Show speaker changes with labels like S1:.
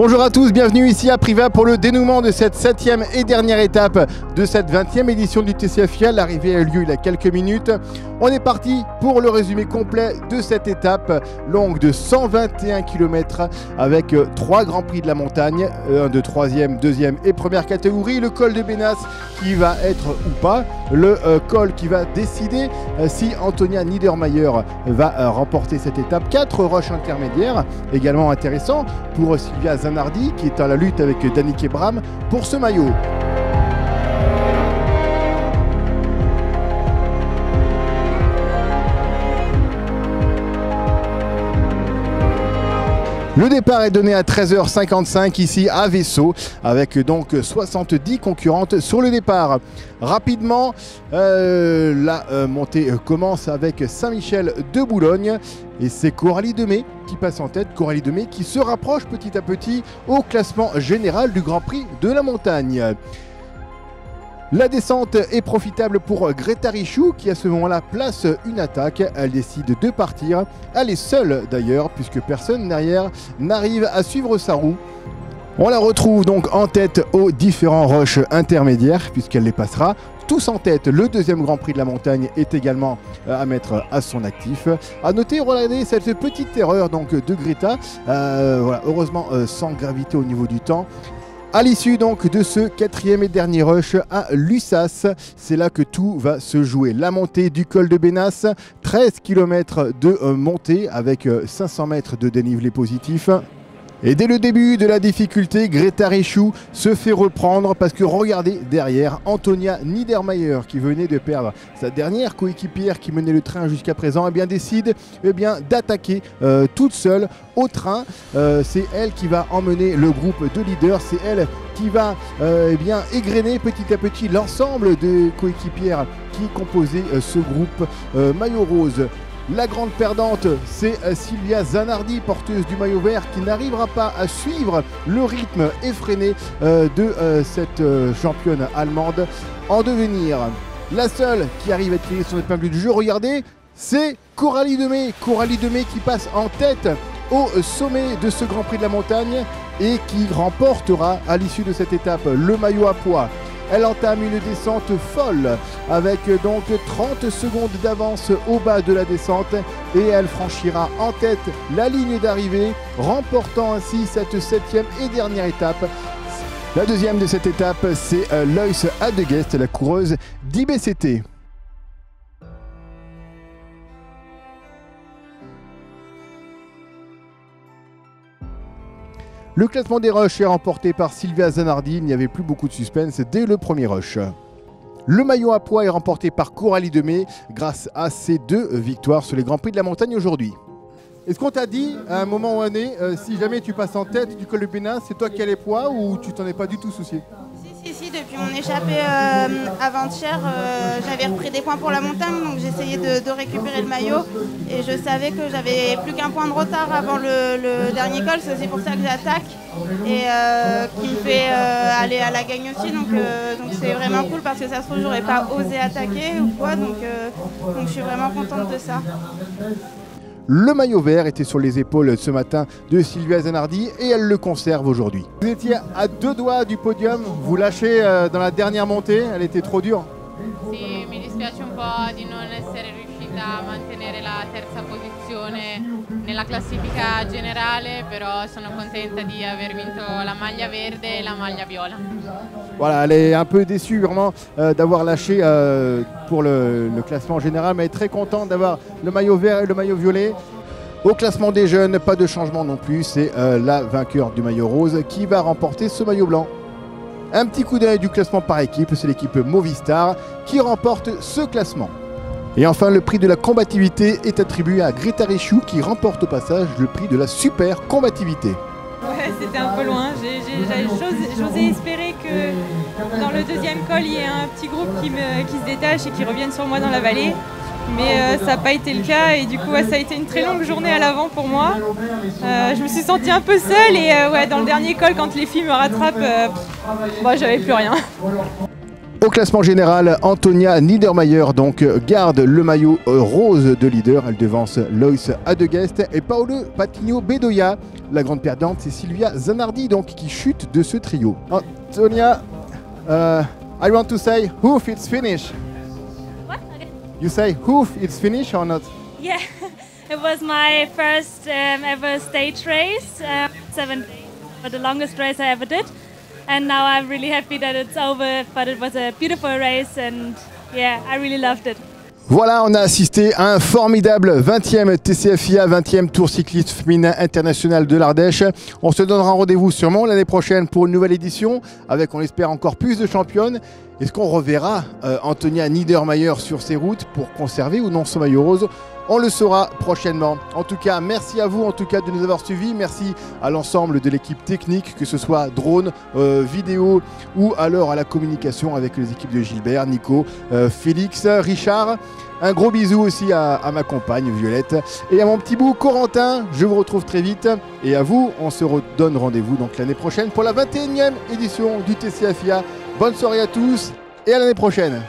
S1: Bonjour à tous, bienvenue ici à Privas pour le dénouement de cette 7e et dernière étape de cette 20e édition du TCF FIA. L'arrivée a eu lieu il y a quelques minutes. On est parti pour le résumé complet de cette étape longue de 121 km avec 3 grands prix de la montagne, un de 3e, 2e et première catégorie. Le col de Bénas qui va être ou pas le col qui va décider si Antonia Niedermayer va remporter cette étape. 4 rushs intermédiaires, également intéressant pour Sylvia Zanardi qui est à la lutte avec Danique Ebram pour ce maillot. Le départ est donné à 13h55 ici à Vaisseau avec donc 70 concurrentes sur le départ. Rapidement, la montée commence avec Saint-Michel de Boulogne et c'est Coralie Demey qui passe en tête. Coralie Demey qui se rapproche petit à petit au classement général du Grand Prix de la montagne. La descente est profitable pour Greta Richou qui à ce moment-là place une attaque. Elle décide de partir. Elle est seule d'ailleurs puisque personne derrière n'arrive à suivre sa roue. On la retrouve donc en tête aux différents rushs intermédiaires puisqu'elle les passera tous en tête. Le deuxième Grand Prix de la montagne est également à mettre à son actif. À noter, regardez cette petite erreur donc de Greta. Voilà, heureusement sans gravité au niveau du temps. À l'issue donc de ce 4e et dernier rush à Lussas, c'est là que tout va se jouer. La montée du col de Bénas, 13 km de montée avec 500 mètres de dénivelé positif. Et dès le début de la difficulté, Greta Richou se fait reprendre parce que regardez derrière, Antonia Niedermayer qui venait de perdre sa dernière coéquipière qui menait le train jusqu'à présent, eh bien, décide d'attaquer toute seule au train. C'est elle qui va emmener le groupe de leaders, c'est elle qui va égrener petit à petit l'ensemble des coéquipières qui composaient ce groupe maillot rose. La grande perdante, c'est Sylvia Zanardi, porteuse du maillot vert, qui n'arrivera pas à suivre le rythme effréné de cette championne allemande en devenir. La seule qui arrive à tirer son épingle du jeu, regardez, c'est Coralie Demey. Coralie Demey qui passe en tête au sommet de ce Grand Prix de la montagne et qui remportera à l'issue de cette étape le maillot à pois. Elle entame une descente folle avec donc 30 secondes d'avance au bas de la descente et elle franchira en tête la ligne d'arrivée, remportant ainsi cette 7e et dernière étape. La deuxième de cette étape, c'est Lois Adegest, la coureuse d'IBCT. Le classement des rushs est remporté par Sylvia Zanardi. Il n'y avait plus beaucoup de suspense dès le premier rush. Le maillot à pois est remporté par Coralie Demey grâce à ses 2 victoires sur les Grands Prix de la montagne aujourd'hui. Est-ce qu'on t'a dit à un moment ou donné, si jamais tu passes en tête du col de Bénas, c'est toi qui as les poids ou tu t'en es pas du tout soucié?
S2: Si, depuis mon échappée avant-hier, j'avais repris des points pour la montagne, donc j'essayais de récupérer le maillot et je savais que j'avais plus qu'un point de retard avant le dernier col, c'est aussi pour ça que j'attaque et qui me fait aller à la gagne aussi, donc c'est vraiment cool parce que ça se trouve j'aurais pas osé attaquer ou quoi, donc je suis vraiment contente de ça.
S1: Le maillot vert était sur les épaules ce matin de Sylvia Zanardi et elle le conserve aujourd'hui. Vous étiez à 2 doigts du podium, vous lâchez dans la dernière montée, elle était trop dure.
S3: Sì, mi dispiace un po' di non essere riuscita a mantenere la terza posizione nella classifica generale, però sono contenta di aver vinto la maglia verde e la maglia viola.
S1: Voilà, elle est un peu déçue vraiment d'avoir lâché pour le classement général, mais elle est très contente d'avoir le maillot vert et le maillot violet. Au classement des jeunes, pas de changement non plus, c'est la vainqueur du maillot rose qui va remporter ce maillot blanc. Un petit coup d'œil du classement par équipe, c'est l'équipe Movistar qui remporte ce classement. Et enfin, le prix de la combativité est attribué à Greta Richou qui remporte au passage le prix de la super combativité.
S4: Ouais, c'était un peu loin. J'osais espérer que dans le deuxième col, il y ait un petit groupe qui se détache et qui revienne sur moi dans la vallée. Mais ça n'a pas été le cas et du coup ça a été une très longue journée à l'avant pour moi. Je me suis sentie un peu seule et dans le dernier col quand les filles me rattrapent, j'avais plus rien.
S1: Au au classement général, Antonia Niedermayer donc garde le maillot rose de leader. Elle devance Lois Adegest et Paolo Patino Bedoya. La grande perdante, c'est Silvia Zanardi donc qui chute de ce trio. Antonia, I want to say hoof, it's finished.
S5: What? Okay.
S1: You say hoof, it's finished or not?
S5: Yeah, it was my first ever stage race, 7 days, but the longest race I ever did. And now I'm really happy that it's over, but it was a beautiful race and yeah, I really loved it.
S1: Voilà, on a assisté à un formidable 20e TCFIA, 20e Tour cycliste féminin international de l'Ardèche. On se donnera rendez-vous sûrement l'année prochaine pour une nouvelle édition avec, on l'espère, encore plus de championnes. Est-ce qu'on reverra Antonia Niedermayer sur ses routes pour conserver ou non son maillot rose? On le saura prochainement. En tout cas, merci à vous de nous avoir suivis. Merci à l'ensemble de l'équipe technique, que ce soit drone, vidéo ou alors à la communication avec les équipes de Gilbert, Nico, Félix, Richard. Un gros bisou aussi à ma compagne Violette et à mon petit bout Corentin. Je vous retrouve très vite et à vous, on se redonne rendez-vous donc l'année prochaine pour la 21e édition du TCFIA. Bonne soirée à tous et à l'année prochaine.